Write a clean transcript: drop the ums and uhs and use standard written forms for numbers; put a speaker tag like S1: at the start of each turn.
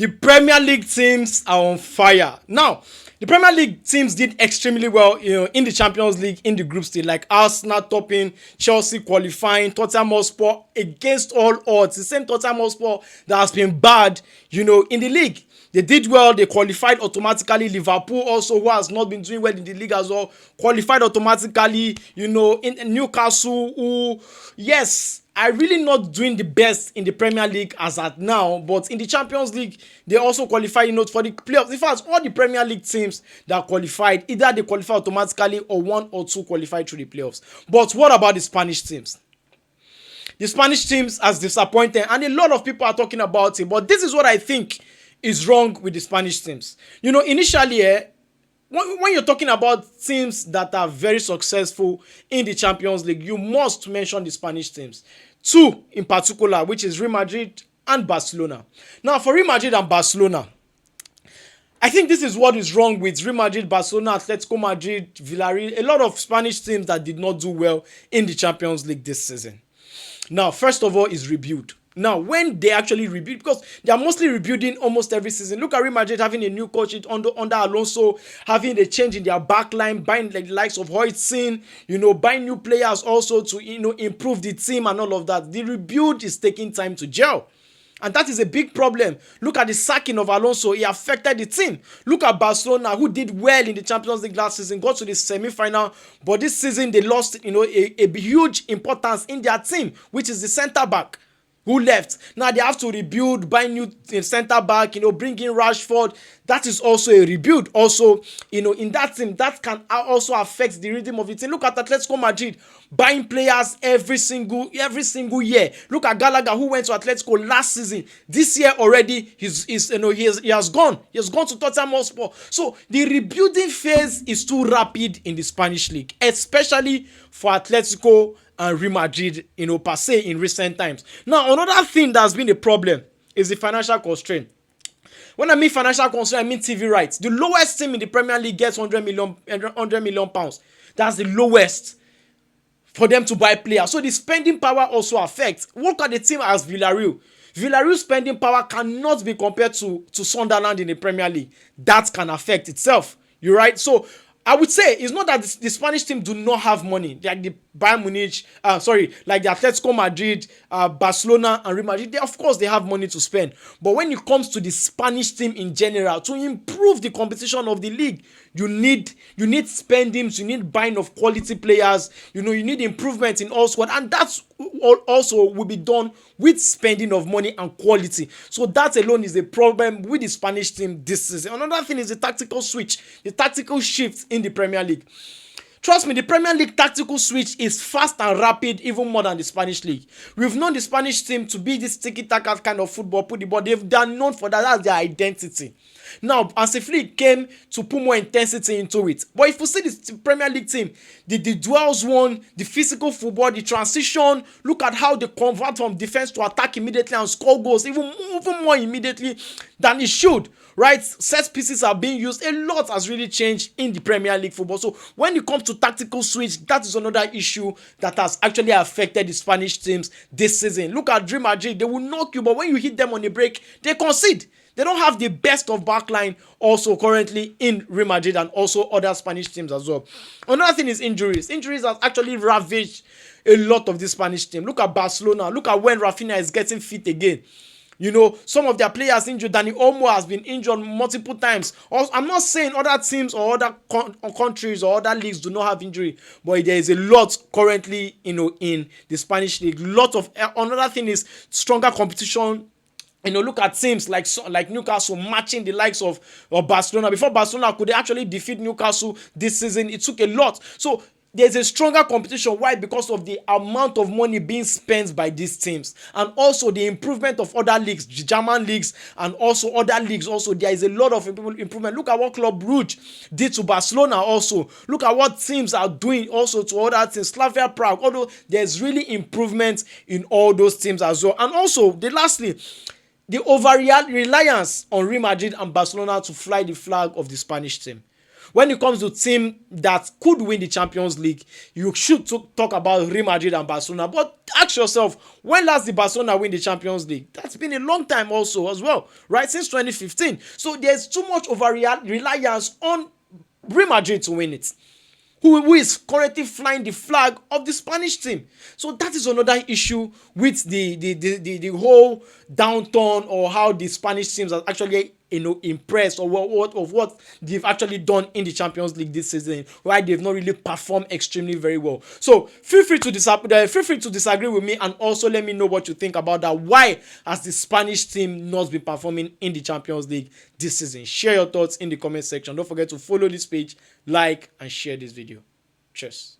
S1: The Premier League teams are on fire. Now, the Premier League teams did extremely well, in the Champions League, in the group stage, like Arsenal topping, Chelsea qualifying, Tottenham Hotspur against all odds. The same Tottenham Hotspur that has been bad, in the league. They did well. They qualified automatically. Liverpool also, who has not been doing well in the league as well, qualified automatically. In Newcastle, who, yes, are really not doing the best in the Premier League as at now, but in the Champions League, they also qualify, for the playoffs. In fact, all the Premier League teams that qualified, either they qualify automatically or one or two qualify through the playoffs. But what about the Spanish teams? The Spanish teams has disappointed, and a lot of people are talking about it, but this is what I think is wrong with the Spanish teams. Initially, when you're talking about teams that are very successful in the Champions League, you must mention the Spanish teams. Two in particular, which is Real Madrid and Barcelona. Now, for Real Madrid and Barcelona, I think this is what is wrong with Real Madrid, Barcelona, Atletico Madrid, Villarreal, a lot of Spanish teams that did not do well in the Champions League this season. Now, first of all, is rebuild. Now, when they actually rebuild, because they are mostly rebuilding almost every season. Look at Real Madrid having a new coach under Alonso, having a change in their back line, buying like the likes of Hoytsin, buying new players also to, improve the team and all of that. The rebuild is taking time to gel. And that is a big problem. Look at the sacking of Alonso. He affected the team. Look at Barcelona, who did well in the Champions League last season, got to the semi-final. But this season, they lost, a huge importance in their team, which is the centre-back who left. Now they have to rebuild, buy new centre back, bring in Rashford. That is also a rebuild. Also, in that team, that can also affect the rhythm of the team. Look at Atletico Madrid buying players every single year. Look at Gallagher, who went to Atletico last season. This year already, he has gone. He has gone to Tottenham Hotspur. So the rebuilding phase is too rapid in the Spanish league, especially for Atletico and Real Madrid, per se, in recent times. Now, another thing that's been a problem is the financial constraint. When I mean financial constraint, I mean TV rights. The lowest team in the Premier League gets 100 million pounds. That's the lowest for them to buy players. So the spending power also affects. Look at the team as Villarreal. Villarreal's spending power cannot be compared to Sunderland in the Premier League. That can affect itself. You're right? So I would say it's not that the Spanish team do not have money, like the Bayern Munich, like the Atletico Madrid, Barcelona and Real Madrid. Of course, they have money to spend. But when it comes to the Spanish team in general, to improve the competition of the league, you need spendings, you need buying of quality players, you need improvement in all squad, and that's also will be done with spending of money and quality. So that alone is a problem with the Spanish team this season. Another thing is the tactical switch, the tactical shift in the Premier League. Trust me, the Premier League tactical switch is fast and rapid, even more than the Spanish league. We've known the Spanish team to be this tiki-taka kind of football, put the ball. They are known for that. That's their identity. Now, Hansi Flick came to put more intensity into it. But if you see the Premier League team, the duels won, the physical football, the transition, look at how they convert from defense to attack immediately and score goals even more immediately than it should. Right? Set pieces are being used. A lot has really changed in the Premier League football. So when it comes to tactical switch, that is another issue that has actually affected the Spanish teams this season. Look at Real Madrid. They will knock you, but when you hit them on the break, they concede. They don't have the best of backline also currently in Real Madrid and also other Spanish teams as well. Another thing is injuries. Injuries have actually ravaged a lot of the Spanish team. Look at Barcelona. Look at when Rafinha is getting fit again. Some of their players injured. Dani Olmo has been injured multiple times. Also, I'm not saying other teams or other countries or other leagues do not have injury, but there is a lot currently, in the Spanish league. Another thing is stronger competition. Look at teams like Newcastle matching the likes of Barcelona. Before Barcelona could actually defeat Newcastle this season, it took a lot. So there's a stronger competition. Why? Because of the amount of money being spent by these teams, and also the improvement of other leagues, German leagues, and also other leagues. Also, there is a lot of improvement. Look at what Club Brugge did to Barcelona. Also, look at what teams are doing also to other teams, Slavia Prague. Although there's really improvement in all those teams as well. And also, lastly, the over-reliance on Real Madrid and Barcelona to fly the flag of the Spanish team. When it comes to team that could win the Champions League, you should talk about Real Madrid and Barcelona. But ask yourself, when last did Barcelona win the Champions League? That's been a long time also as well, right? Since 2015. So there's too much over reliance on Real Madrid to win it. Who is currently flying the flag of the Spanish team. So that is another issue with the whole downturn, or how the Spanish teams are actually impressed, or what they've actually done in the Champions League this season, why they've not really performed extremely very well. So feel free to disagree with me, and also let me know what you think about that. Why has the Spanish team not been performing in the Champions League this season? Share your thoughts in the comment section. Don't forget to follow this page, like, and share this video. Cheers.